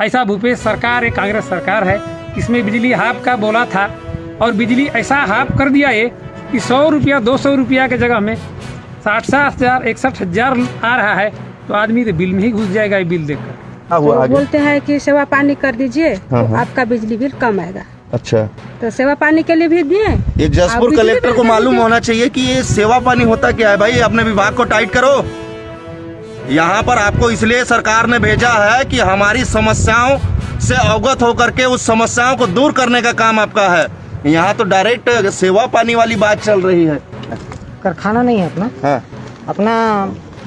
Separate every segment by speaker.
Speaker 1: ऐसा भूपेश सरकार है, कांग्रेस सरकार है, इसमें बिजली हाफ का बोला था और बिजली ऐसा हाफ कर दिया है कि 100 रुपया 200 रुपया के जगह में 60,000 61,000 आ रहा है। तो आदमी तो बिल में ही घुस जाएगा ये बिल देखकर।
Speaker 2: तो बोलते हैं कि सेवा पानी कर दीजिए तो आपका बिजली बिल कम आएगा।
Speaker 3: अच्छा,
Speaker 2: तो सेवा पानी के लिए भी दिए।
Speaker 3: एक जसपुर कलेक्टर को मालूम होना चाहिए कि ये सेवा पानी होता क्या है। भाई अपने विभाग को टाइट करो। यहाँ पर आपको इसलिए सरकार ने भेजा है कि हमारी समस्याओं से अवगत होकर के उस समस्याओं को दूर करने का काम आपका है। यहाँ तो डायरेक्ट सेवा पानी वाली बात चल रही है।
Speaker 4: कारखाना नहीं है अपना।
Speaker 3: हाँ।
Speaker 4: अपना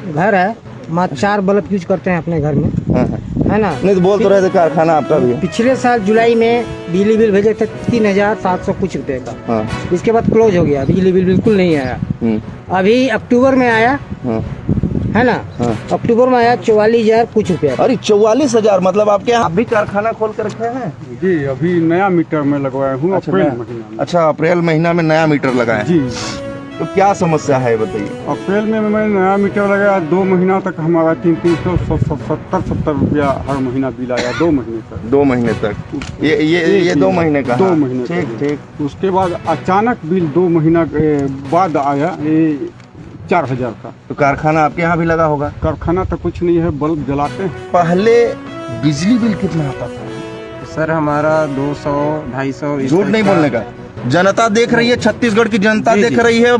Speaker 4: घर है, मात्र 4 बल्ब यूज करते हैं अपने घर में।
Speaker 3: हाँ।
Speaker 4: है ना।
Speaker 3: नहीं तो बोल तो रहे थे कारखाना आपका भी है।
Speaker 4: पिछले साल जुलाई में बिजली बिल भेजे थे 3,700 कुछ रुपए का।
Speaker 3: हाँ।
Speaker 4: इसके बाद क्लोज हो गया, बिजली बिल बिल्कुल नहीं आया। अभी अक्टूबर में आया।
Speaker 3: हाँ।
Speaker 4: है ना। हाँ। अक्टूबर में आया 44,000 कुछ रुपया।
Speaker 3: अरे 44,000, मतलब आपके यहाँ भी कारखाना खोल कर रखे हैं?
Speaker 5: जी, अभी नया मीटर में लगवाया हूँ। अप्रैल महीना में।
Speaker 3: अच्छा, अप्रैल महीना में नया मीटर लगाया
Speaker 5: जी।
Speaker 3: तो क्या समस्या है बताइए?
Speaker 5: अप्रैल में मैं नया मीटर लगाया, 2 महीना तक हमारा 370 रुपया हर महीना बिल आया। 2 महीने तक।
Speaker 3: 2 महीने तक ये 2 महीने का?
Speaker 5: 2 महीने।
Speaker 3: ठीक ठीक।
Speaker 5: उसके बाद अचानक बिल 2 महीना के बाद आया 4,000 का।
Speaker 3: तो कारखाना आपके यहाँ भी लगा होगा?
Speaker 5: कारखाना तो कुछ नहीं है, बल्ब जलाते हैं।
Speaker 3: पहले बिजली बिल कितना आता था?
Speaker 6: सर हमारा 200-250।
Speaker 3: झूठ नहीं बोलने का। जनता देख रही है, छत्तीसगढ़ की जनता देख रही है,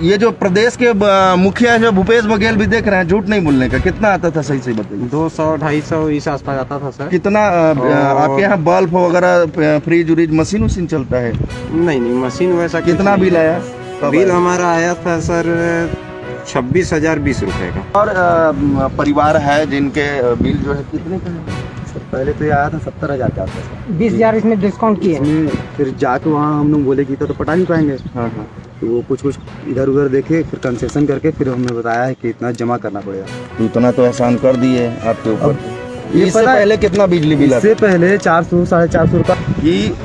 Speaker 3: ये जो प्रदेश के मुखिया जो भूपेश बघेल भी देख रहे हैं। झूठ नहीं बोलने का। कितना आता था सही सही बताइए?
Speaker 6: 200-250 इस आसपास आता था सर।
Speaker 3: कितना आपके यहाँ बल्ब वगैरह, फ्रिज उरिज, मशीन उशीन चलता है?
Speaker 6: नहीं, मशीन वैसा।
Speaker 3: कितना बिल आया?
Speaker 6: बिल हमारा आया था सर 26,020 रुपए का।
Speaker 3: और परिवार है जिनके बिल जो है कितने का है?
Speaker 7: पहले तो ये आया था 70,000 का था।
Speaker 4: 20,000 इसमें डिस्काउंट किए।
Speaker 7: फिर जाके वहाँ हम लोग बोले कि तो पटा नहीं पाएंगे।
Speaker 3: हाँ।
Speaker 7: तो वो कुछ इधर उधर देखे, फिर कंसेशन करके फिर हमने बताया है कि इतना जमा करना पड़ेगा।
Speaker 3: तो इतना तो एहसान कर दिए आपके ऊपर। इससे पहले कितना बिजली बिल?
Speaker 7: इससे पहले 400-450 रुपये।
Speaker 3: कि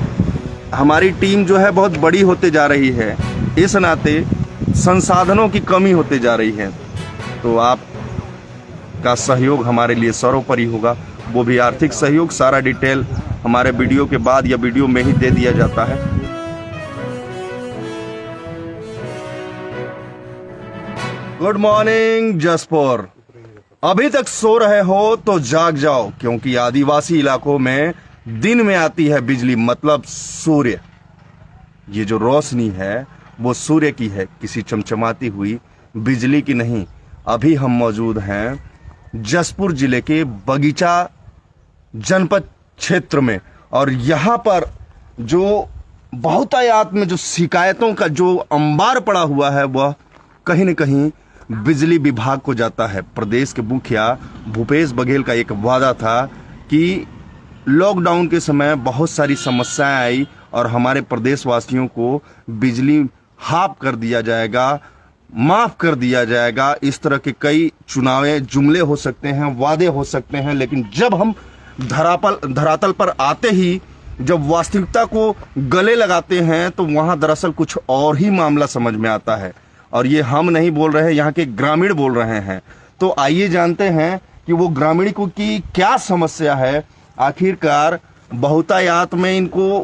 Speaker 3: हमारी टीम जो है बहुत बड़ी होते जा रही है, इस नाते संसाधनों की कमी होते जा रही है। तो आप का सहयोग हमारे लिए सर्वोपरि होगा, वो भी आर्थिक सहयोग। सारा डिटेल हमारे वीडियो के बाद या वीडियो में ही दे दिया जाता है। Good morning Jaspur. अभी तक सो रहे हो तो जाग जाओ, क्योंकि आदिवासी इलाकों में दिन में आती है बिजली, मतलब सूर्य। ये जो रोशनी है वो सूर्य की है, किसी चमचमाती हुई बिजली की नहीं। अभी हम मौजूद हैं जसपुर जिले के बगीचा जनपद क्षेत्र में, और यहाँ पर जो बहुतायत में जो शिकायतों का जो अंबार पड़ा हुआ है वह कहीं न कहीं बिजली विभाग को जाता है। प्रदेश के मुखिया भूपेश बघेल का एक वादा था कि लॉकडाउन के समय बहुत सारी समस्याएं आई और हमारे प्रदेशवासियों को बिजली हाफ कर दिया जाएगा, माफ कर दिया जाएगा। इस तरह के कई चुनावे जुमले हो सकते हैं, वादे हो सकते हैं, लेकिन जब हम धरातल पर आते ही जब वास्तविकता को गले लगाते हैं तो वहां दरअसल कुछ और ही मामला समझ में आता है। और ये हम नहीं बोल रहे हैं, यहाँ के ग्रामीण बोल रहे हैं। तो आइए जानते हैं कि वो ग्रामीण को की क्या समस्या है। आखिरकार बहुतायत में इनको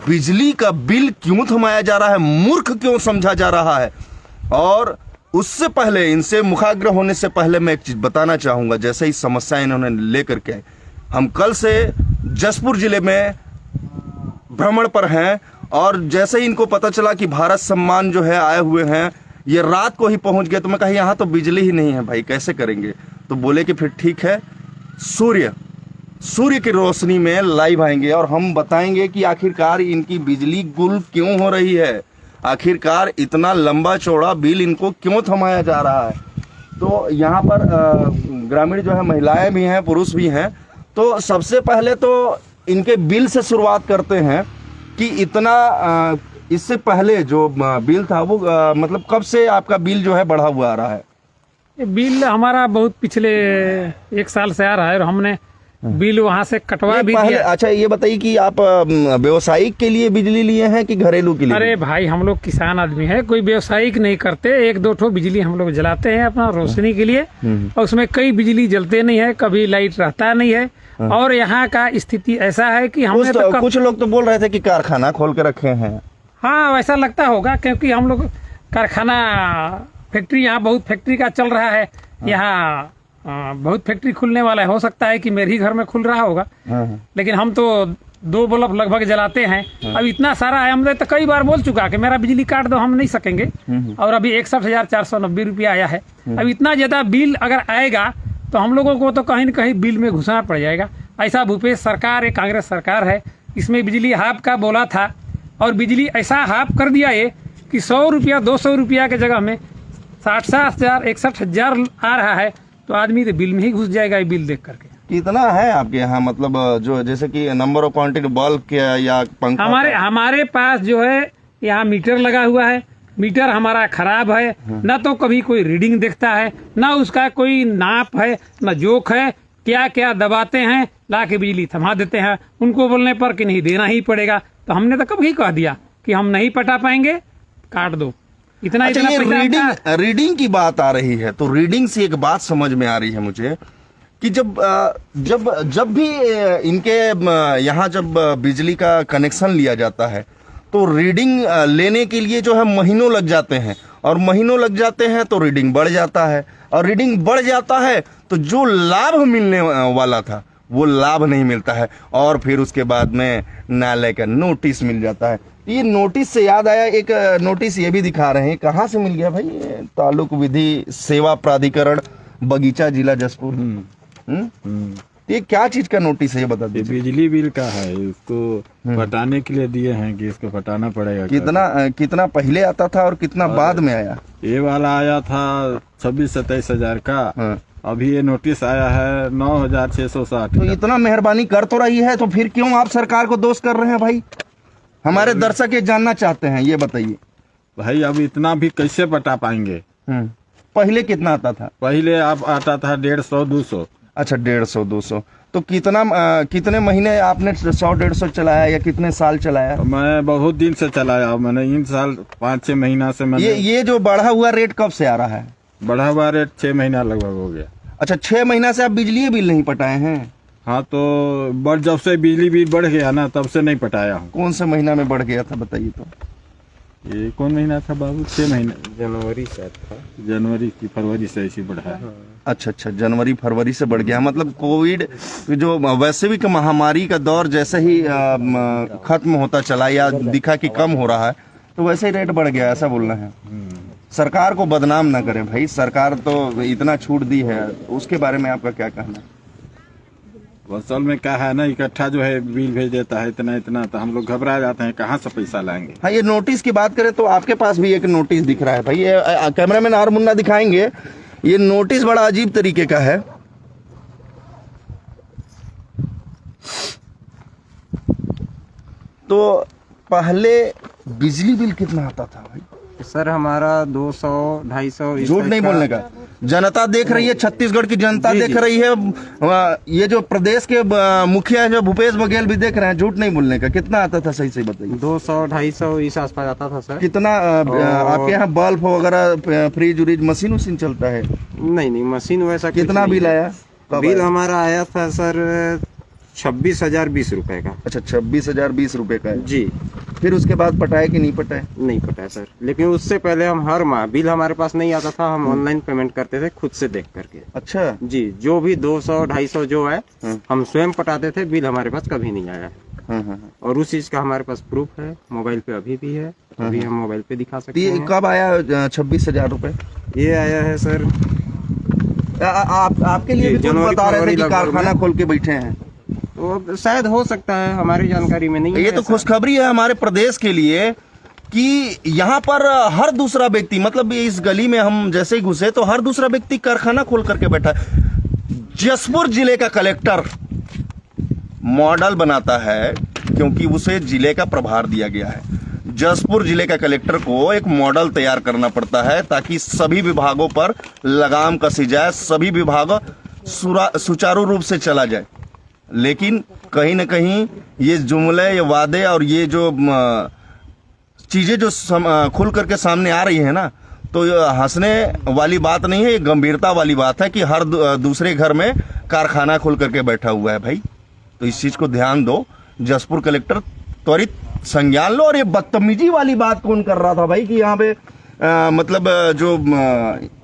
Speaker 3: बिजली का बिल क्यों थमाया जा रहा है, मूर्ख क्यों समझा जा रहा है। और उससे पहले, इनसे मुखाग्र होने से पहले मैं एक चीज बताना चाहूंगा। जैसे ही समस्या इन्होंने लेकर के, हम कल से जसपुर जिले में भ्रमण पर हैं, और जैसे ही इनको पता चला कि भारत सम्मान जो है आए हुए हैं, ये रात को ही पहुंच गए। तो मैं कहा यहाँ तो बिजली ही नहीं है भाई, कैसे करेंगे? तो बोले कि फिर ठीक है, सूर्य की रोशनी में लाइव आएंगे और हम बताएंगे कि आखिरकार इनकी बिजली गुल क्यों हो रही है, आखिरकार इतना लंबा चौड़ा बिल इनको क्यों थमाया जा रहा है। तो यहाँ पर ग्रामीण जो है, महिलाएं भी हैं, पुरुष भी हैं। तो सबसे पहले तो इनके बिल से शुरुआत करते हैं कि इतना इससे पहले जो बिल था वो मतलब कब से आपका बिल जो है बढ़ा हुआ आ रहा है?
Speaker 1: ये बिल हमारा बहुत पिछले 1 साल से आ रहा है, और हमने बिल वहाँ से कटवा भी
Speaker 3: पहले
Speaker 1: दिया।
Speaker 3: अच्छा ये बताइए कि आप व्यवसायिक के लिए बिजली लिए हैं कि घरेलू के लिए?
Speaker 1: अरे भाई हम लोग किसान आदमी है, कोई व्यवसायिक नहीं करते। 1-2 ठो बिजली हम लोग जलाते हैं अपना रोशनी के लिए, और उसमें कई बिजली जलते नहीं है, कभी लाइट रहता नहीं है। और यहाँ का स्थिति ऐसा है कि हमने तो
Speaker 3: कुछ लोग तो बोल रहे थे कि कारखाना खोल के रखे हैं।
Speaker 1: हाँ वैसा लगता होगा, क्योंकि हम लोग कारखाना फैक्ट्री यहाँ बहुत फैक्ट्री का चल रहा है। यहाँ बहुत फैक्ट्री खुलने वाला है, हो सकता है कि मेरे ही घर में खुल रहा होगा। लेकिन हम तो 2 बल्ब लगभग जलाते हैं। अब इतना सारा है, हमने तो कई बार बोल चुका कि मेरा बिजली काट दो, हम नहीं सकेंगे। और अभी 61,490 रुपया आया है। अब इतना ज्यादा बिल अगर आएगा तो हम लोगों को तो कहीं न कहीं बिल में घुसना पड़ जाएगा। ऐसा भूपेश सरकार एक कांग्रेस सरकार है, इसमें बिजली हाफ का बोला था और बिजली ऐसा हाफ कर दिया है कि 100 रुपया 200 रुपया के जगह में 60,000 61,000 आ रहा है। तो आदमी तो बिल में ही घुस जाएगा ये बिल देख करके।
Speaker 3: कितना है आपके यहाँ, मतलब जो जैसे कि नंबर ऑफ क्वांटिटी बल्ब के या पंखा?
Speaker 1: हमारे पास जो है यहाँ मीटर लगा हुआ है। मीटर हमारा खराब है, न तो कभी कोई रीडिंग देखता है, न उसका कोई नाप है, न जोक है। क्या क्या दबाते हैं, ला के बिजली थमा देते हैं। उनको बोलने पर कि नहीं देना ही पड़ेगा, तो हमने तो कभी कह दिया कि हम नहीं पटा पाएंगे, काट दो। इतना
Speaker 3: अच्छा,
Speaker 1: इतना
Speaker 3: ये
Speaker 1: पैसा
Speaker 3: रीडिंग की बात आ रही है, तो रीडिंग से एक बात समझ में आ रही है मुझे कि जब भी इनके यहाँ जब बिजली का कनेक्शन लिया जाता है तो रीडिंग लेने के लिए जो है महीनों लग जाते हैं, और महीनों लग जाते हैं तो रीडिंग बढ़ जाता है, और रीडिंग बढ़ जाता है तो जो लाभ मिलने वाला था वो लाभ नहीं मिलता है, और फिर उसके बाद में न्यायालय का नोटिस मिल जाता है। ये नोटिस से याद आया, एक नोटिस ये भी दिखा रहे हैं, कहाँ से मिल गया भाई? तालुक विधि सेवा प्राधिकरण बगीचा जिला जसपुर। ये क्या चीज का नोटिस है, ये बता दीजिए।
Speaker 6: बिजली बिल का है, इसको पटाने के लिए दिए हैं कि इसको पटाना पड़ेगा।
Speaker 3: कितना पहले आता था और कितना बाद में आया?
Speaker 6: ये वाला आया था 26-27 हजार का। अभी ये नोटिस आया है 9,660।
Speaker 3: तो इतना मेहरबानी कर तो रही है, तो फिर क्यों आप सरकार को दोष कर रहे हैं भाई? हमारे दर्शक ये जानना चाहते हैं, ये बताइए
Speaker 6: भाई। अब इतना भी कैसे पटा पाएंगे?
Speaker 3: पहले कितना आता था?
Speaker 6: पहले आप आता था 150-200।
Speaker 3: अच्छा, 150-200। तो कितने महीने आपने 100-150 चलाया या कितने साल चलाया?
Speaker 6: मैं बहुत दिन से चलाया, मैंने इन साल 5-6 महीना से मैंने।
Speaker 3: ये जो बढ़ा हुआ रेट कब से आ रहा है?
Speaker 6: बढ़ा हुआ रेट 6 महीना लगभग हो गया। अच्छा,
Speaker 3: 6 महीना से आप बिजली बिल नहीं पटाए हैं?
Speaker 6: हाँ, तो जब से बिजली बिल बढ़ गया ना, तब से नहीं पटाया हूँ।
Speaker 3: कौन से महीना में बढ़ गया था बताइए तो?
Speaker 6: ये कौन महीना था बाबू? 6 महीना।
Speaker 7: जनवरी से था।
Speaker 6: जनवरी की फरवरी से ऐसी बढ़ा है।
Speaker 3: अच्छा, जनवरी फरवरी से बढ़ गया। मतलब कोविड जो वैश्विक महामारी का दौर जैसे ही खत्म होता चला या दिखा कि कम हो रहा है, तो वैसे ही रेट बढ़ गया, ऐसा बोलना है। सरकार को बदनाम ना करें भाई, सरकार तो इतना छूट दी है, उसके बारे में आपका क्या कहना है?
Speaker 6: असल में क्या है ना, इकट्ठा जो है बिल भेज देता है इतना, तो हम लोग घबरा जाते हैं, कहाँ से पैसा लाएंगे।
Speaker 3: हाँ, ये नोटिस की बात करें तो आपके पास भी एक नोटिस दिख रहा है भाई, ये कैमरामैन और मुन्ना दिखाएंगे। ये नोटिस बड़ा अजीब तरीके का है। तो पहले बिजली बिल कितना आता था भाई?
Speaker 7: सर हमारा 200-250।
Speaker 3: झूठ नहीं बोलने का। जनता देख रही है, छत्तीसगढ़ की जनता देख रही है, ये जो प्रदेश के मुखिया है जो भूपेश बघेल भी देख रहे हैं। झूठ नहीं बोलने का। कितना आता था सही बताइए?
Speaker 7: 200-250 इस आसपास आता था सर।
Speaker 3: कितना आपके यहाँ बल्ब वगैरह फ्रिज उरिज मशीन चलता है?
Speaker 7: नहीं, मशीन वैसा।
Speaker 3: कितना बिल आया?
Speaker 7: बिल हमारा आया था सर 26,020 रुपए का।
Speaker 3: अच्छा, 26,020 रुपए का है
Speaker 7: जी।
Speaker 3: फिर उसके बाद पटाए कि नहीं पटाए?
Speaker 7: नहीं पटाया सर, लेकिन उससे पहले हम हर माह बिल हमारे पास नहीं आता था, हम ऑनलाइन पेमेंट करते थे खुद से देख करके।
Speaker 3: अच्छा
Speaker 7: जी, जो भी 200-250 जो है हम स्वयं पटाते थे, बिल हमारे पास कभी नहीं आया है। और उस चीज का हमारे पास प्रूफ है, मोबाइल पे अभी भी है, अभी हम मोबाइल पे दिखा सकते हैं।
Speaker 3: ये कब आया 26,000 रुपए?
Speaker 7: ये आया है सर
Speaker 3: आपके लिए भी कुछ बता रहे थे कि कारखाना खोल के बैठे हैं,
Speaker 7: तो शायद हो सकता है, हमारी जानकारी में नहीं है।
Speaker 3: ये तो खुशखबरी है हमारे प्रदेश के लिए कि यहाँ पर हर दूसरा व्यक्ति, मतलब इस गली में हम जैसे ही घुसे तो हर दूसरा व्यक्ति कारखाना खोल करके बैठा है। जसपुर जिले का कलेक्टर मॉडल बनाता है क्योंकि उसे जिले का प्रभार दिया गया है। जसपुर जिले का कलेक्टर को एक मॉडल तैयार करना पड़ता है ताकि सभी विभागों पर लगाम कसी जाए, सभी विभाग सुचारू रूप से चला जाए। लेकिन कहीं ना कहीं ये जुमले, ये वादे और ये जो चीजें जो खुल करके सामने आ रही है ना, तो ये हंसने वाली बात नहीं है, ये गंभीरता वाली बात है कि हर दूसरे घर में कारखाना खुल करके बैठा हुआ है भाई। तो इस चीज को ध्यान दो, जसपुर कलेक्टर त्वरित संज्ञान लो। और ये बदतमीजी वाली बात कौन कर रहा था भाई कि यहाँ पे मतलब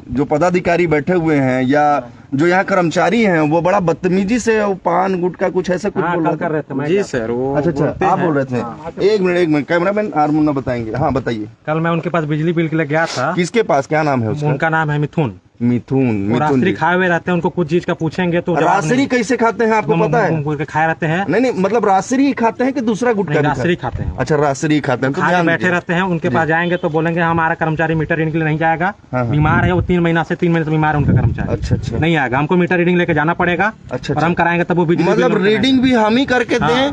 Speaker 3: जो पदाधिकारी बैठे हुए हैं या जो यहाँ कर्मचारी हैं वो बड़ा बदतमीजी से पान गुटखा कुछ ऐसा कुछ बोल रहे थे।
Speaker 7: जी सर, वो
Speaker 3: अच्छा, आप बोल रहे थे। एक मिनट कैमरामैन आर मुन्ना बताएंगे। हाँ बताइए।
Speaker 8: कल मैं उनके पास बिजली बिल के लिए गया था।
Speaker 3: किसके पास, क्या नाम है उसका?
Speaker 8: उनका नाम है मिथुन।
Speaker 3: मिथुन
Speaker 8: खाए हुए रहते हैं, उनको कुछ चीज का पूछेंगे तो
Speaker 3: राशरी कैसे खाते हैं आपको पता है?
Speaker 8: खाए रहते हैं।
Speaker 3: नहीं मतलब राशरी ही खाते हैं कि दूसरा गुटखा?
Speaker 8: राशरी खाते हैं।
Speaker 3: अच्छा, राशरी खाते हैं। तो
Speaker 8: खाए बैठे रहते हैं, उनके पास जाएंगे तो बोलेंगे हमारा कर्मचारी मीटर रीडिंग के लिए नहीं जाएगा, बीमार है वो 3 महीने से बीमार है उनका कर्मचारी। अच्छा, नहीं आएगा, हमको मीटर रीडिंग लेके जाना पड़ेगा। अच्छा, और हम कराएंगे तब वो बिजली
Speaker 3: मतलब रीडिंग भी हम ही करके दें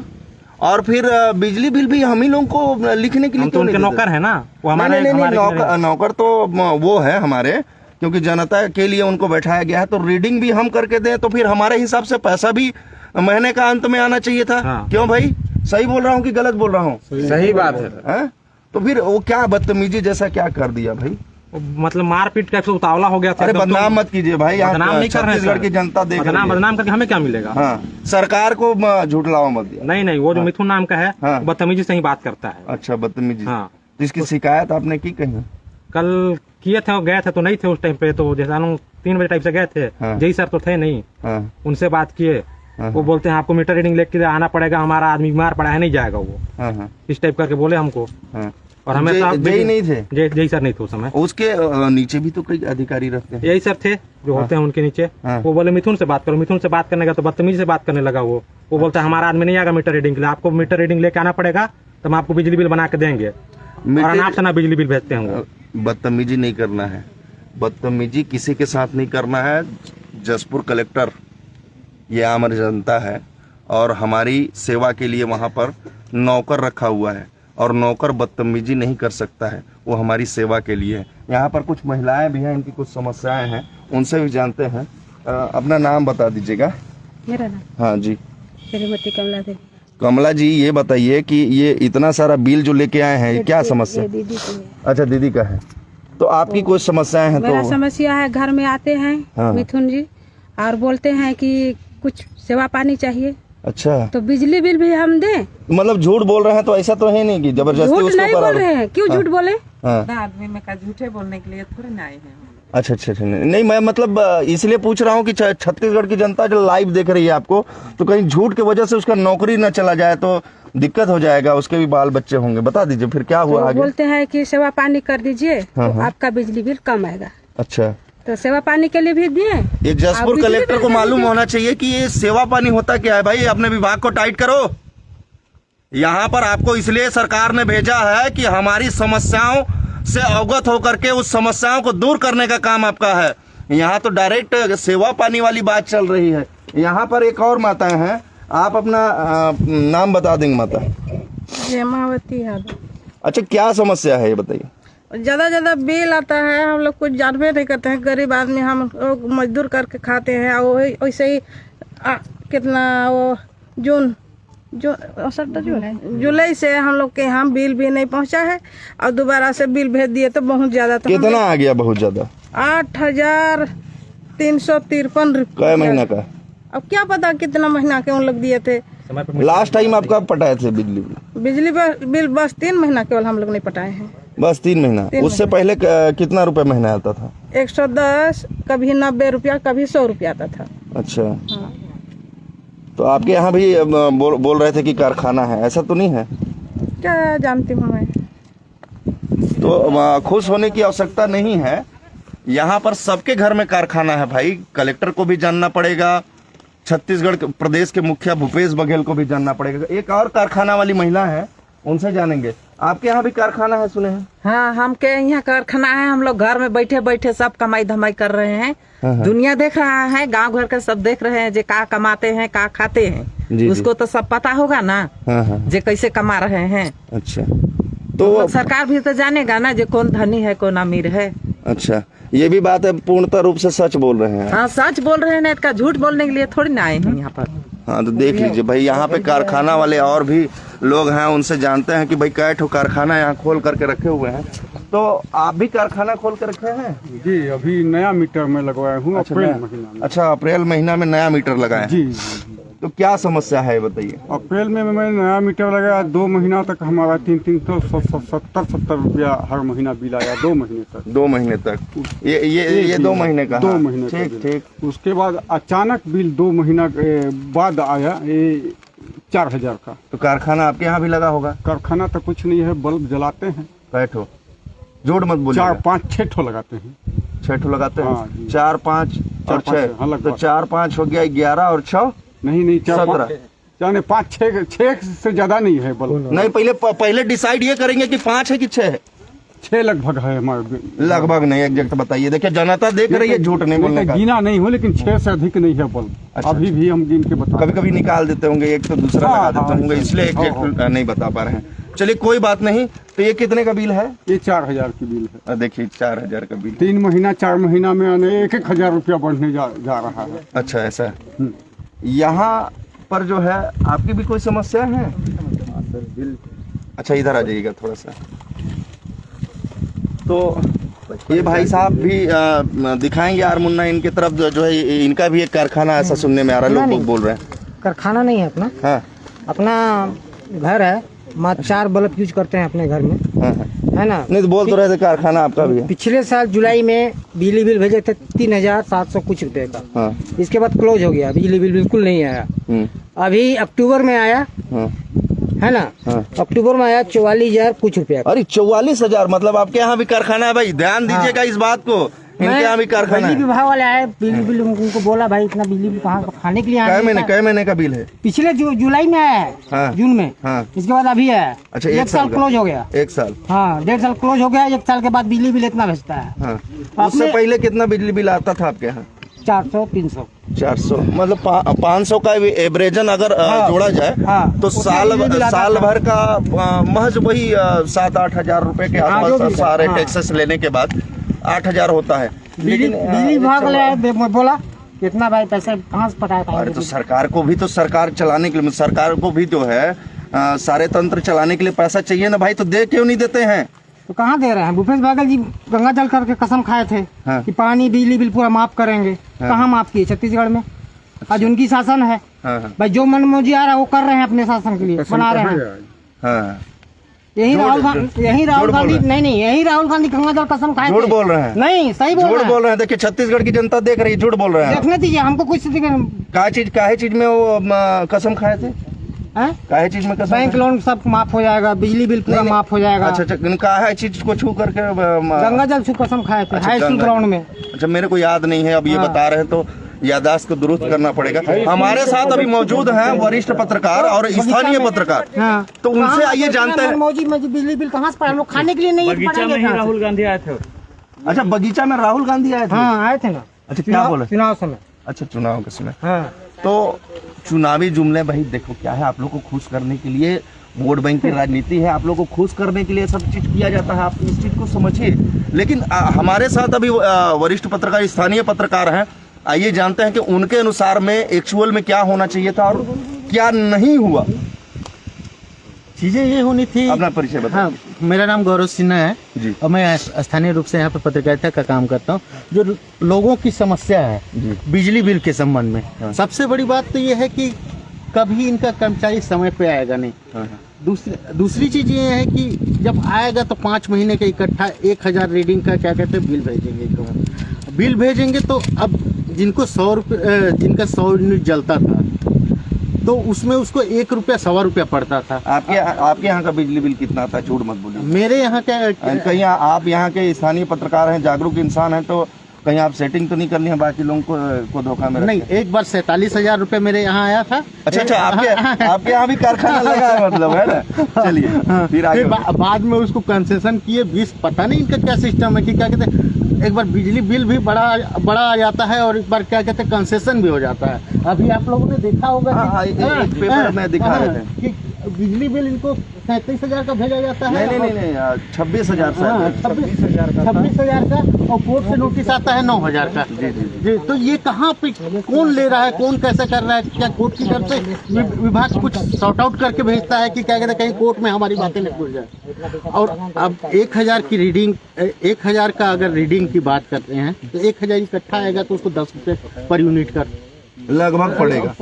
Speaker 3: और फिर बिजली बिल भी हम ही लोगों को लिखने के लिए?
Speaker 8: तो उनके नौकर है ना वो हमारे।
Speaker 3: नौकर तो वो है हमारे, क्योंकि जनता के लिए उनको बैठाया गया है। तो रीडिंग भी हम करके दें तो फिर हमारे हिसाब से पैसा भी महीने का अंत में आना चाहिए था। क्यों भाई, सही बोल रहा हूँ कि गलत बोल रहा हूँ?
Speaker 7: सही बात है।
Speaker 3: तो फिर वो क्या बदतमीजी जैसा क्या कर दिया भाई?
Speaker 8: मतलब मारपीट का उतावला हो गया था।
Speaker 3: अरे बदनाम मत कीजिए भाई,
Speaker 8: बदनाम नहीं कर रहे हैं।
Speaker 3: छत्तीसगढ़ की जनता देख रही है।
Speaker 8: बदनाम करके हमें क्या मिलेगा?
Speaker 3: हाँ, सरकार को झूठलावा मत दिया।
Speaker 8: नहीं, वो जो मिथुन नाम का है बदतमीजी से ही बात करता है।
Speaker 3: अच्छा, बदतमीजी। हाँ, इसकी शिकायत आपने की कहीं?
Speaker 8: कल किए थे, गए थे तो नहीं थे उस टाइम पे, तो जैसा 3 बजे टाइप से गए थे। जय सर तो थे नहीं। उनसे बात किए, वो बोलते हैं आपको मीटर रीडिंग लेके आना पड़ेगा, हमारा आदमी बीमार पड़ा है, नहीं जाएगा वो। इस टाइप करके बोले हमको। और हमें
Speaker 3: जय नहीं थे?
Speaker 8: जय सर नहीं थे उस समय।
Speaker 3: उसके नीचे भी तो कई अधिकारी रहते हैं।
Speaker 8: यही सर थे जो होते हैं उनके नीचे। वो बोले मिथुन से बात करो। मिथुन से बात करने का तो बदतमीजी से बात करने लगा वो बोलता है हमारा आदमी नहीं आएगा मीटर रीडिंग के लिए, आपको मीटर रीडिंग लेके आना पड़ेगा, तो हम आपको बिजली बिल बना के देंगे। और अनाप शनाप बिजली बिल भेजते हैं।
Speaker 3: बदतमीजी नहीं करना है, बदतमीजी किसी के साथ नहीं करना है। जसपुर कलेक्टर ये आम जनता है और हमारी सेवा के लिए वहाँ पर नौकर रखा हुआ है और नौकर बदतमीजी नहीं कर सकता है, वो हमारी सेवा के लिए है। यहाँ पर कुछ महिलाएं भी हैं, इनकी कुछ समस्याएं हैं, उनसे भी जानते हैं। अपना नाम बता दीजिएगा।
Speaker 2: मेरा नाम?
Speaker 3: हाँ जी।
Speaker 2: श्रीमती कमला देवी।
Speaker 3: कमला जी, ये बताइए कि ये इतना सारा बिल जो लेके आए हैं, क्या समस्या?
Speaker 2: दीदी की है।
Speaker 3: अच्छा, दीदी का है। तो आपकी कुछ समस्याएं हैं?
Speaker 2: मेरा समस्या है, घर में आते हैं मिथुन जी और बोलते हैं कि कुछ सेवा पानी चाहिए। अच्छा, तो बिजली बिल भी हम दें? मतलब झूठ बोल रहे हैं तो ऐसा तो है नहीं कि जबरदस्ती उसको नहीं बोल रहे हैं। क्यों झूठ बोले?
Speaker 9: आदमी में का झूठे बोलने के लिए थोड़े ना आए हैं।
Speaker 3: अच्छा, नहीं मैं मतलब इसलिए पूछ रहा हूँ कि छत्तीसगढ़ की जनता जो लाइव देख रही है आपको, तो कहीं झूठ की वजह से उसका नौकरी न चला जाए तो दिक्कत हो जाएगा, उसके भी बाल बच्चे होंगे। बता दीजिए फिर क्या हुआ आगे?
Speaker 2: बोलते हैं कि सेवा पानी कर दीजिए तो आपका बिजली बिल कम आएगा।
Speaker 3: अच्छा,
Speaker 2: तो सेवा पानी के लिए भी दिए।
Speaker 3: ये जसपुर कलेक्टर को मालूम होना चाहिए कि ये सेवा पानी होता क्या है भाई। अपने विभाग को टाइट करो। यहाँ पर आपको इसलिए सरकार ने भेजा है कि हमारी समस्याओं से अवगत होकर के उस समस्याओं को दूर करने का काम आपका है। यहाँ तो डायरेक्ट सेवा पानी वाली बात चल रही है। यहाँ पर एक और माता हैं, आप अपना नाम बता देंगे माता?
Speaker 9: हेमावती यादव।
Speaker 3: अच्छा, क्या समस्या है ये बताइए?
Speaker 9: ज्यादा बिल आता है, हम लोग कुछ जानबे नहीं करते हैं, गरीब आदमी हम लोग मजदूर करके खाते हैं। वैसे ही कितना वो जुलाई से हम लोग के यहाँ बिल भी नहीं पहुँचा है और दोबारा से बिल भेज दिए तो बहुत ज्यादा। तो
Speaker 3: कितना आ गया? बहुत ज्यादा,
Speaker 9: 8,353 रुपये।
Speaker 3: क्या महीना का?
Speaker 9: अब क्या पता कितना महीना के उन लोग दिए थे।
Speaker 3: लास्ट टाइम आप कब पटाए थे बिजली बिल?
Speaker 9: बिजली बिल बस 3 महीना केवल हम लोग नहीं पटाए हैं।
Speaker 3: बस 3 महीना? उससे पहले कितना रुपए महीना आता था?
Speaker 9: 110, कभी 90 रुपया, कभी 100 रुपया आता था।
Speaker 3: अच्छा, तो आपके यहाँ भी बोल रहे थे कि कारखाना है, ऐसा तो नहीं है?
Speaker 9: क्या जानती हूँ मैं।
Speaker 3: तो खुश होने की आवश्यकता नहीं है। यहाँ पर सबके घर में कारखाना है भाई। कलेक्टर को भी जानना पड़ेगा, छत्तीसगढ़ प्रदेश के मुखिया भूपेश बघेल को भी जानना पड़ेगा। एक और कारखाना वाली महिला है, उनसे जानेंगे। आपके यहाँ भी कारखाना है सुने हैं?
Speaker 10: हाँ, हम के यहाँ कारखाना है। हम लोग घर में बैठे बैठे सब कमाई धमाई कर रहे हैं। दुनिया देख रहा है, गांव घर के सब देख रहे हैं, जे का कमाते हैं, का खाते हैं। उसको तो सब पता होगा ना, जे कैसे कमा रहे हैं। अच्छा, तो सरकार भी तो जानेगा ना जे कौन धनी है कौन अमीर है।
Speaker 3: अच्छा, ये भी बात है, पूर्णतः रूप से सच बोल रहे हैं।
Speaker 10: हाँ, सच बोल रहे हैं, इसका झूठ बोलने के लिए थोड़ी ना आए हैं यहाँ पर।
Speaker 3: हाँ तो देख लीजिए भाई, यहाँ पे कारखाना वाले और भी लोग हैं, उनसे जानते हैं कि भाई कै ठो कारखाना यहाँ खोल करके रखे हुए हैं। तो आप भी कारखाना खोल के रखे हैं?
Speaker 5: जी, अभी नया मीटर में लगवाया हूँ अप्रैल महीना में।
Speaker 3: अच्छा, अप्रैल महीना में नया मीटर लगाए हैं।
Speaker 5: जी,
Speaker 3: तो क्या समस्या है बताइए?
Speaker 5: अप्रैल में मैं नया मीटर लगाया, 2 महीना तक हमारा 370 रुपया हर महीना बिल आया, 2 महीने तक।
Speaker 3: 2 महीने तक? ये 2 महीने का?
Speaker 5: 2 महीने
Speaker 3: ठीक ठीक।
Speaker 5: उसके बाद अचानक बिल 2 महीना के बाद आया, ये 4000 का।
Speaker 3: तो कारखाना आपके यहाँ भी लगा होगा?
Speaker 5: कारखाना तो कुछ नहीं है, बल्ब जलाते हैं।
Speaker 3: कै ठो? जोड़ मत बोलिए।
Speaker 5: 4, 5, 6 ठो लगाते हैं।
Speaker 3: 6 ठो लगाते हैं?
Speaker 5: हाँ,
Speaker 3: 4, 5 और 6। तो 4, 5 हो गया 11 और 6?
Speaker 5: नहीं 17। 5, 6 से ज्यादा नहीं है बल्ब।
Speaker 3: नहीं, पहले डिसाइड ये करेंगे कि 5 है कि 6 है?
Speaker 5: 6 लगभग है हमारे।
Speaker 3: लगभग नहीं, एग्जैक्ट बताइए। देखिए जनता देख रही है, झूठ नहीं बोलने का।
Speaker 5: गिना नहीं हो, लेकिन 6 से अधिक नहीं है बल्ब।
Speaker 3: अच्छा,
Speaker 5: अभी भी हम गिन के बता।
Speaker 3: कभी कभी निकाल देते होंगे, एक तो दूसरा लगा देते होंगे, इसलिए एग्जैक्ट नहीं बता पा रहे हैं। चलिए कोई बात नहीं। तो ये कितने का बिल है?
Speaker 5: ये 4000 की बिल है।
Speaker 3: देखिए 4000 का बिल।
Speaker 5: 3 महीना 4 महीना में 1,000 रुपया बढ़ने जा रहा है।
Speaker 3: अच्छा, ऐसा यहाँ पर जो है आपकी भी कोई समस्या है? अच्छा, इधर आ जाइएगा थोड़ा सा। तो ये भाई साहब भी दिखाएंगे यार मुन्ना, इनकी तरफ जो है इनका भी एक कारखाना ऐसा सुनने में आ रहा है, लोग बोल रहे हैं।
Speaker 4: कारखाना नहीं है अपना।
Speaker 3: हाँ,
Speaker 4: अपना घर है, मात्र 4 बल्ब यूज करते हैं अपने घर में।
Speaker 3: हाँ,
Speaker 4: है ना?
Speaker 3: नहीं तो बोल तो रहे थे कारखाना आपका भी है।
Speaker 4: पिछले साल जुलाई में बिजली बिल भेजे थे 3700 कुछ रुपए का।
Speaker 3: हाँ।
Speaker 4: इसके बाद क्लोज हो गया, बिजली बिल बिल्कुल नहीं आया। अभी अक्टूबर में आया।
Speaker 3: हाँ।
Speaker 4: है ना? हाँ। अक्टूबर में आया 44,000 कुछ रुपया।
Speaker 3: अरे 44,000? मतलब आपके यहाँ भी कारखाना है भाई, ध्यान दीजिएगा इस बात को। इनके यहाँ भी कारखाना है।
Speaker 4: बिजली विभाग वाले आए, बिजली बिल उनको बोला भाई इतना बिजली बिल कहाँ खाने के लिए आया?
Speaker 3: कै महीने का बिल है?
Speaker 4: पिछले जुलाई में आया है। हाँ। जून में। हाँ। इसके बाद अभी आया।
Speaker 3: अच्छा,
Speaker 4: 1 साल क्लोज हो गया।
Speaker 3: 1 साल? हाँ,
Speaker 4: 1.5 साल क्लोज हो गया। 1 साल के बाद बिजली बिल इतना भेजता है।
Speaker 3: हाँ। उससे पहले कितना बिजली बिल आता था आपके यहाँ?
Speaker 4: 400-300।
Speaker 3: 400 मतलब 500 का एवरेजन अगर जोड़ा जाए तो साल भर का महज वही 7-8 हजार रुपए के आसपास सारे टैक्सेस लेने के बाद 8,000 होता है।
Speaker 4: लेकिन बिजली विभाग बोला कितना भाई पैसे कहाँ से पटाया था?
Speaker 3: अरे तो सरकार को भी तो सरकार चलाने के लिए, सरकार को भी जो है सारे तंत्र चलाने के लिए पैसा चाहिए ना भाई, तो दे क्यों नहीं देते हैं?
Speaker 4: तो कहाँ दे रहे हैं? भूपेश बादल जी गंगा जल करके कसम खाए थे कि पानी बिजली बिल पूरा माफ करेंगे। कहाँ माफ किए? छत्तीसगढ़ में आज उनकी शासन है। भाई जो मन मर्जी आ रहा है वो कर रहे हैं, अपने शासन के लिए बना रहे हैं। यही राहुल गांधी यही राहुल गांधी गंगा जल कसम खाए।
Speaker 3: झूठ बोल रहे हैं?
Speaker 4: नहीं, सही
Speaker 3: झूठ बोल रहे हैं। देखिए छत्तीसगढ़ की जनता देख रही है, झूठ बोल रहे हैं।
Speaker 4: देखने दीजिए हमको कुछ।
Speaker 3: काहे चीज में वो कसम खाए थे? काहे चीज में कसम?
Speaker 4: बैंक लोन सब माफ हो जाएगा, बिजली बिल पूरा माफ हो जाएगा।
Speaker 3: अच्छा, काहे चीज को छू करके?
Speaker 4: गंगा जल छू कसम खाए थे हाई स्कूल ग्राउंड में।
Speaker 3: अच्छा, मेरे को याद नहीं है, अब ये बता रहे हैं तो यादाश्त को दुरुस्त करना पड़ेगा। हमारे साथ अभी मौजूद हैं वरिष्ठ पत्रकार और स्थानीय पत्रकार। तो उनसे आइए जानते हैं।
Speaker 4: बिजली बिल कहाँ से पड़ा? लोग खाने के लिए नहीं।
Speaker 8: बगीचा में राहुल गांधी आए थे।
Speaker 3: अच्छा, बगीचा में राहुल गांधी आए थे?
Speaker 4: हाँ, आए थे ना।
Speaker 3: अच्छा, क्या बोले?
Speaker 4: चुनाव समय।
Speaker 3: अच्छा, चुनाव के समय। तो चुनावी जुमले भाई देखो क्या है, आप लोग को खुश करने के लिए वोट बैंक की राजनीति है, आप लोग को खुश करने के लिए सब चीज किया जाता है, आप इस चीज को समझिए। लेकिन हमारे साथ अभी वरिष्ठ पत्रकार, स्थानीय पत्रकार हैं, आइए जानते हैं कि उनके अनुसार में एक्चुअल में क्या होना चाहिए था और क्या नहीं हुआ।
Speaker 11: चीजें ये होनी थी।
Speaker 3: अपना परिचय बताओ।
Speaker 11: हाँ, मेरा नाम गौरव सिन्हा है
Speaker 3: जी।
Speaker 11: और मैं स्थानीय रूप से यहाँ पे पत्रकारिता का काम करता हूँ। जो लोगों की समस्या है बिजली बिल के संबंध में, सबसे बड़ी बात तो ये है कि कभी इनका कर्मचारी समय पे आएगा नहीं। दूसरी चीज ये है कि जब आएगा तो 5 महीने का इकट्ठा 1000 रीडिंग का क्या कहते हैं बिल भेजेंगे। बिल भेजेंगे तो अब जिनको 100 रुपये, जिनका 100 यूनिट जलता था तो उसमें उसको 1 रुपया 1.25 रुपया पड़ता था।
Speaker 3: आपके यहाँ का बिजली बिल कितना था? झूठ मत बोलिए।
Speaker 11: मेरे यहाँ
Speaker 3: कहीं आप यहाँ के स्थानीय पत्रकार हैं, जागरूक इंसान हैं, तो कहीं आप सेटिंग तो नहीं करनी है बाकी लोगों को धोखा में?
Speaker 11: नहीं, एक बार 47,000 रुपए मेरे यहाँ आया था।
Speaker 3: अच्छा, आपके यहाँ भी कारखाना लगा है मतलब, है ना? चलिए फिर आगे।
Speaker 11: बाद में उसको कंसेशन किए 20, पता नहीं इनका क्या सिस्टम है कि क्या कहते हैं, एक बार बिजली बिल भी बड़ा आ जाता है और एक बार क्या कहते हैं कंसेशन भी हो जाता है। अभी आप लोगों ने देखा होगा
Speaker 3: एक पेपर में दिखा रहे थे
Speaker 11: कि तो बिजली बिल इनको 37,000 का भेजा जाता है।
Speaker 3: नहीं 26,000
Speaker 11: हाँ, 26,000 का और कोर्ट से नोटिस आता है 9,000 का। जी, तो ये कहाँ पे कौन ले रहा है, कौन कैसे कर रहा है? क्या कोर्ट की तरफ से विभाग कुछ सॉर्ट आउट करके भेजता है कि क्या कहते हैं कहीं कोर्ट में हमारी बातें न भूल जाए? और अब 1,000 की रीडिंग, 1,000 का अगर रीडिंग की बात करते हैं तो 1,000 इकट्ठा आएगा तो उसको 10 रुपये पर यूनिट का
Speaker 3: लगभग पड़ेगा।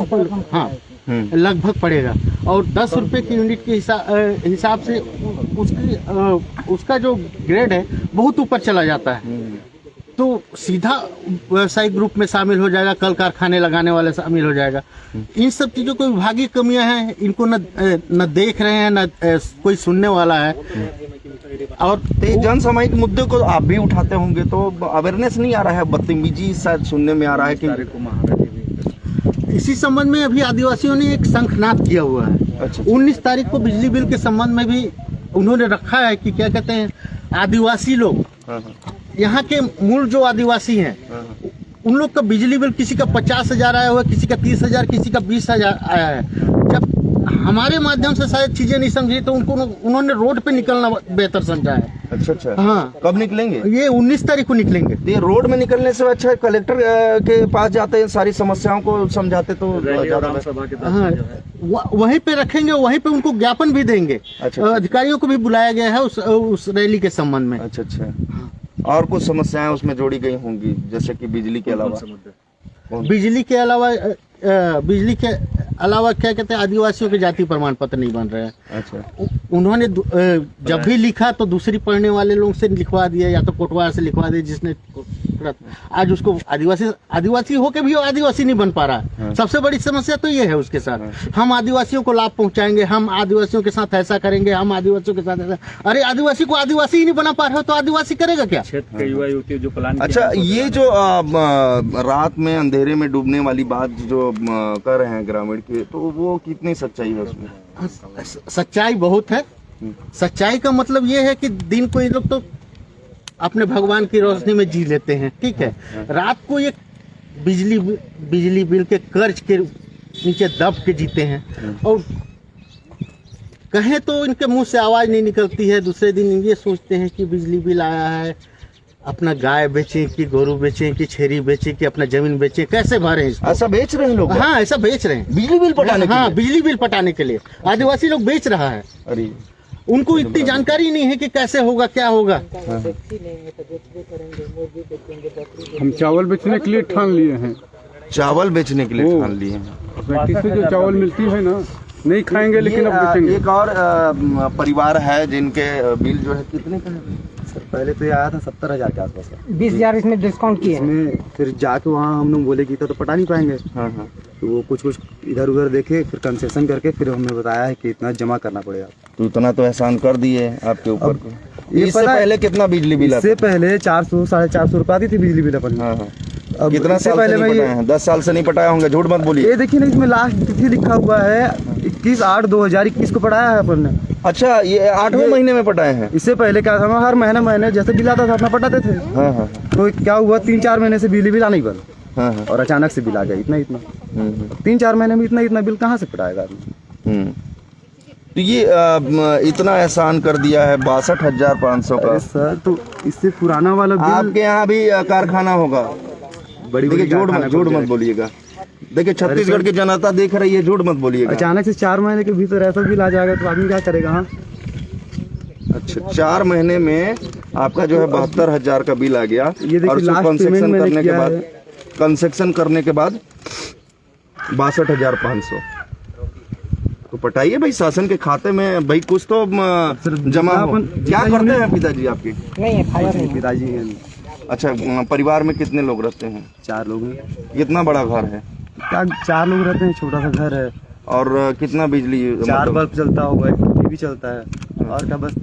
Speaker 11: हाँ, लगभग पड़ेगा। और 10 रुपये की यूनिट के हिसाब से उसका जो ग्रेड है बहुत ऊपर चला जाता है, तो सीधा व्यवसायिक ग्रुप में शामिल हो जाएगा, कल कारखाने लगाने वाले शामिल हो जाएगा। इन सब चीजों को विभागीय कमियां हैं, इनको न देख रहे हैं, न कोई सुनने वाला है। और
Speaker 3: जन सामाजिक मुद्दे को आप भी उठाते होंगे तो अवेयरनेस नहीं आ रहा है, बदतमीजी शायद सुनने में आ रहा है कि
Speaker 11: इसी संबंध में अभी आदिवासियों ने एक शंखनाद किया हुआ है।
Speaker 3: अच्छा।
Speaker 11: 19 तारीख को बिजली बिल के संबंध में भी उन्होंने रखा है कि क्या कहते हैं आदिवासी लोग, यहाँ के मूल जो आदिवासी हैं उन लोग का बिजली बिल किसी का 50,000 आया हुआ है, किसी का 30,000, किसी का 20,000 आया है। जब हमारे माध्यम से शायद चीजें नहीं समझी तो उन्होंने रोड पे निकलना बेहतर समझा है।
Speaker 3: अच्छा।
Speaker 11: हाँ,
Speaker 3: कब निकलेंगे?
Speaker 11: ये 19 तारीख को निकलेंगे।
Speaker 3: ये रोड में निकलने से अच्छा कलेक्टर के पास जाते हैं, सारी समस्याओं को समझाते तो
Speaker 11: हाँ, वहीं पे रखेंगे, वहीं पे उनको ज्ञापन भी देंगे।
Speaker 3: अच्छा।
Speaker 11: अधिकारियों को भी बुलाया गया है उस रैली के संबंध में।
Speaker 3: अच्छा। और कुछ समस्याएं उसमें जोड़ी गई होंगी जैसे कि बिजली के अलावा? बिजली के अलावा क्या कहते हैं आदिवासियों के जाति प्रमाण पत्र नहीं बन रहे हैं। अच्छा।
Speaker 11: उन्होंने जब भी लिखा तो दूसरी पढ़ने वाले लोग से लिखवा दिया या तो कोटवार से लिखवा दिया, जिसने आज उसको आदिवासी होके भी आदिवासी नहीं बन पा रहा है।
Speaker 3: हाँ।
Speaker 11: सबसे बड़ी समस्या तो ये है उसके साथ। हम आदिवासियों को लाभ पहुंचाएंगे, हम आदिवासियों के साथ ऐसा करेंगे, हम आदिवासियों के साथ ऐसा। अरे आदिवासी को आदिवासी ही नहीं बना पा रहे हो तो आदिवासी करेगा क्या?
Speaker 8: क्षेत्र के युवा युवती जो प्लान।
Speaker 3: अच्छा, ये जो रात में अंधेरे में डूबने वाली बात जो कर रहे हैं ग्रामीण के, तो वो कितनी सच्चाई है उसमें?
Speaker 11: सच्चाई बहुत है। सच्चाई का मतलब ये है कि दिन को ये लोग तो अपने भगवान की रोशनी में जी लेते हैं, ठीक है। रात को ये बिजली बिल के कर्ज के नीचे दब के जीते हैं और कहें तो इनके मुंह से आवाज नहीं निकलती है। दूसरे दिन ये सोचते हैं कि बिजली बिल आया है, अपना गाय बेचें कि गोरू बेचें कि छेरी बेचें कि अपना जमीन बेचें, कैसे भरें इसको?
Speaker 3: ऐसा बेच रहे हैं लोग?
Speaker 11: हाँ, ऐसा बेच रहे हैं
Speaker 3: बिजली बिल पटाने के लिए।
Speaker 11: हाँ, बिजली बिल पटाने के लिए आदिवासी लोग बेच रहा है।
Speaker 3: अरे
Speaker 11: उनको इतनी जानकारी नहीं है कि कैसे होगा, क्या होगा।
Speaker 5: हम चावल बेचने के लिए ठान लिए हैं।
Speaker 3: चावल बेचने के लिए ठान लिए हैं।
Speaker 5: बेटी से जो चावल मिलती है ना, नहीं खाएंगे लेकिन अब बेचेंगे।
Speaker 3: एक और परिवार है जिनके बिल जो है कितने का है?
Speaker 12: पहले तो ये आया था 70,000 के आसपास का।
Speaker 4: 20,000 इसमें डिस्काउंट किए।
Speaker 12: इसमें फिर जाके वहाँ हम लोग बोले कि तो पटा नहीं पाएंगे।
Speaker 3: हाँ।
Speaker 12: तो वो कुछ इधर उधर देखे, फिर कंसेशन करके फिर हमें बताया है कि इतना जमा करना पड़ेगा।
Speaker 3: तो इतना तो एहसान कर दिए आपके ऊपर। इससे पहले कितना बिजली बिल?
Speaker 12: इससे पहले 400 साढ़े 400 रुपये आती थी बिजली बिल अपन।
Speaker 3: अब कितना साल पहले नहीं पटाए हैं? 10 साल से नहीं पटाया होंगे, झूठ मत बोलिए।
Speaker 12: ये देखिए ना, इसमें लास्ट तिथि लिखा हुआ है 21/8/2021 को पटाया है अपन ने।
Speaker 3: अच्छा, ये 8वें महीने में पटाए हैं?
Speaker 12: इससे पहले क्या था, हर महीने जैसे बिल आता था अपना पटाते थे।
Speaker 3: हाँ।
Speaker 12: तो क्या हुआ, 3-4 महीने से बिजली बिल आने बंद। हाँ। और अचानक से बिल आ गया इतना 3-4 महीने में इतना बिल कहाँ से पटाएगा आदमी?
Speaker 3: तो ये इतना एहसान कर दिया है 62,500 का।
Speaker 12: सर तो इससे पुराना वाला बिल।
Speaker 3: आपके यहाँ भी कारखाना होगा? देखिए, झूठ मत बोलिएगा। देखिए, छत्तीसगढ़ की जनता देख रही है, झूठ मत बोलिएगा।
Speaker 12: अचानक से 4 महीने के भीतर ऐसा बिल आ जाएगा तो आदमी क्या करेगा? हाँ।
Speaker 3: अच्छा, 4 महीने में आपका जो है 72,000 का बिल आ गया।
Speaker 12: ये देखिए, लास्ट पेमेंट मैंने किया है।
Speaker 3: कंसेक्शन करने के बाद 62,500 तो पटाइए भाई, शासन के खाते में भाई कुछ तो जमा हो। क्या करते हैं पिताजी आपके?
Speaker 4: नहीं,
Speaker 12: पिताजी।
Speaker 3: अच्छा, परिवार में कितने लोग रहते हैं?
Speaker 12: 4 लोग हैं।
Speaker 3: कितना बड़ा घर है?
Speaker 12: क्या 4 लोग रहते हैं, छोटा सा घर है।
Speaker 3: और कितना बिजली?
Speaker 12: 4 बल्ब चलता होगा, टीवी चलता है और क्या, बस।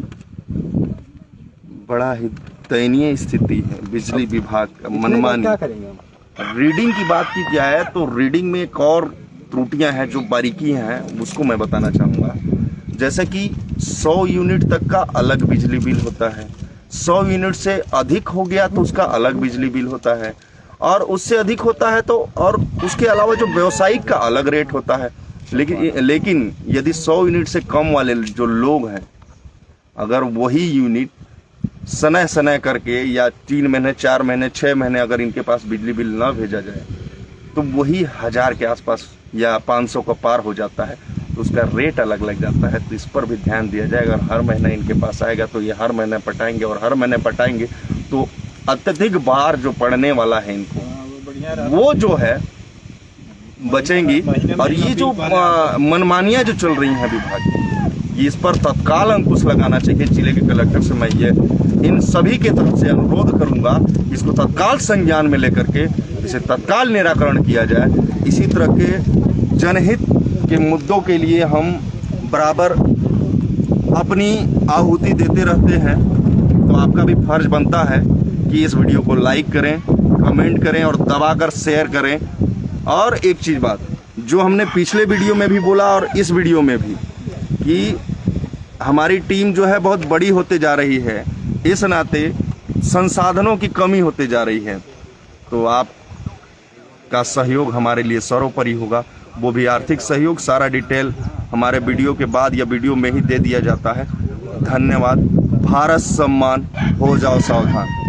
Speaker 3: बड़ा ही दयनीय स्थिति है बिजली विभाग का, मनमानी।
Speaker 12: क्या करेंगे?
Speaker 3: रीडिंग की बात की जाए तो रीडिंग में एक और त्रुटियां हैं, जो बारीकियां हैं उसको मैं बताना चाहूँगा। जैसे कि 100 यूनिट तक का अलग बिजली बिल होता है, 100 यूनिट से अधिक हो गया तो उसका अलग बिजली बिल होता है, और उससे अधिक होता है तो और उसके अलावा जो व्यावसायिक का अलग रेट होता है। लेकिन यदि 100 यूनिट से कम वाले जो लोग हैं, अगर वही यूनिट समय समय करके या 3 महीने 4 महीने 6 महीने अगर इनके पास बिजली बिल ना भेजा जाए तो वही 1000 के आसपास या 500 का पार हो जाता है, तो उसका रेट अलग लग जाता है। तो इस पर भी ध्यान दिया जाए। अगर हर महीने इनके पास आएगा तो ये हर महीने पटाएंगे, और हर महीने पटाएंगे तो अत्यधिक बार जो पड़ने वाला है इनको, वो जो है बचेंगी। और ये जो मनमानियां जो चल रही हैं विभाग की, इस पर तत्काल अंकुश लगाना चाहिए। जिले के कलेक्टर से मैं ये इन सभी के तरफ से अनुरोध करूंगा, इसको तत्काल संज्ञान में लेकर के इसे तत्काल निराकरण किया जाए। इसी तरह के जनहित के मुद्दों के लिए हम बराबर अपनी आहुति देते रहते हैं, तो आपका भी फर्ज बनता है कि इस वीडियो को लाइक करें, कमेंट करें और दबाकर शेयर करें। और एक चीज़ बात जो हमने पिछले वीडियो में भी बोला और इस वीडियो में भी, कि हमारी टीम जो है बहुत बड़ी होते जा रही है, इस नाते संसाधनों की कमी होते जा रही है, तो आप का सहयोग हमारे लिए सर्वोपरि होगा, वो भी आर्थिक सहयोग। सारा डिटेल हमारे वीडियो के बाद या वीडियो में ही दे दिया जाता है। धन्यवाद। भारत सम्मान, हो जाओ सावधान।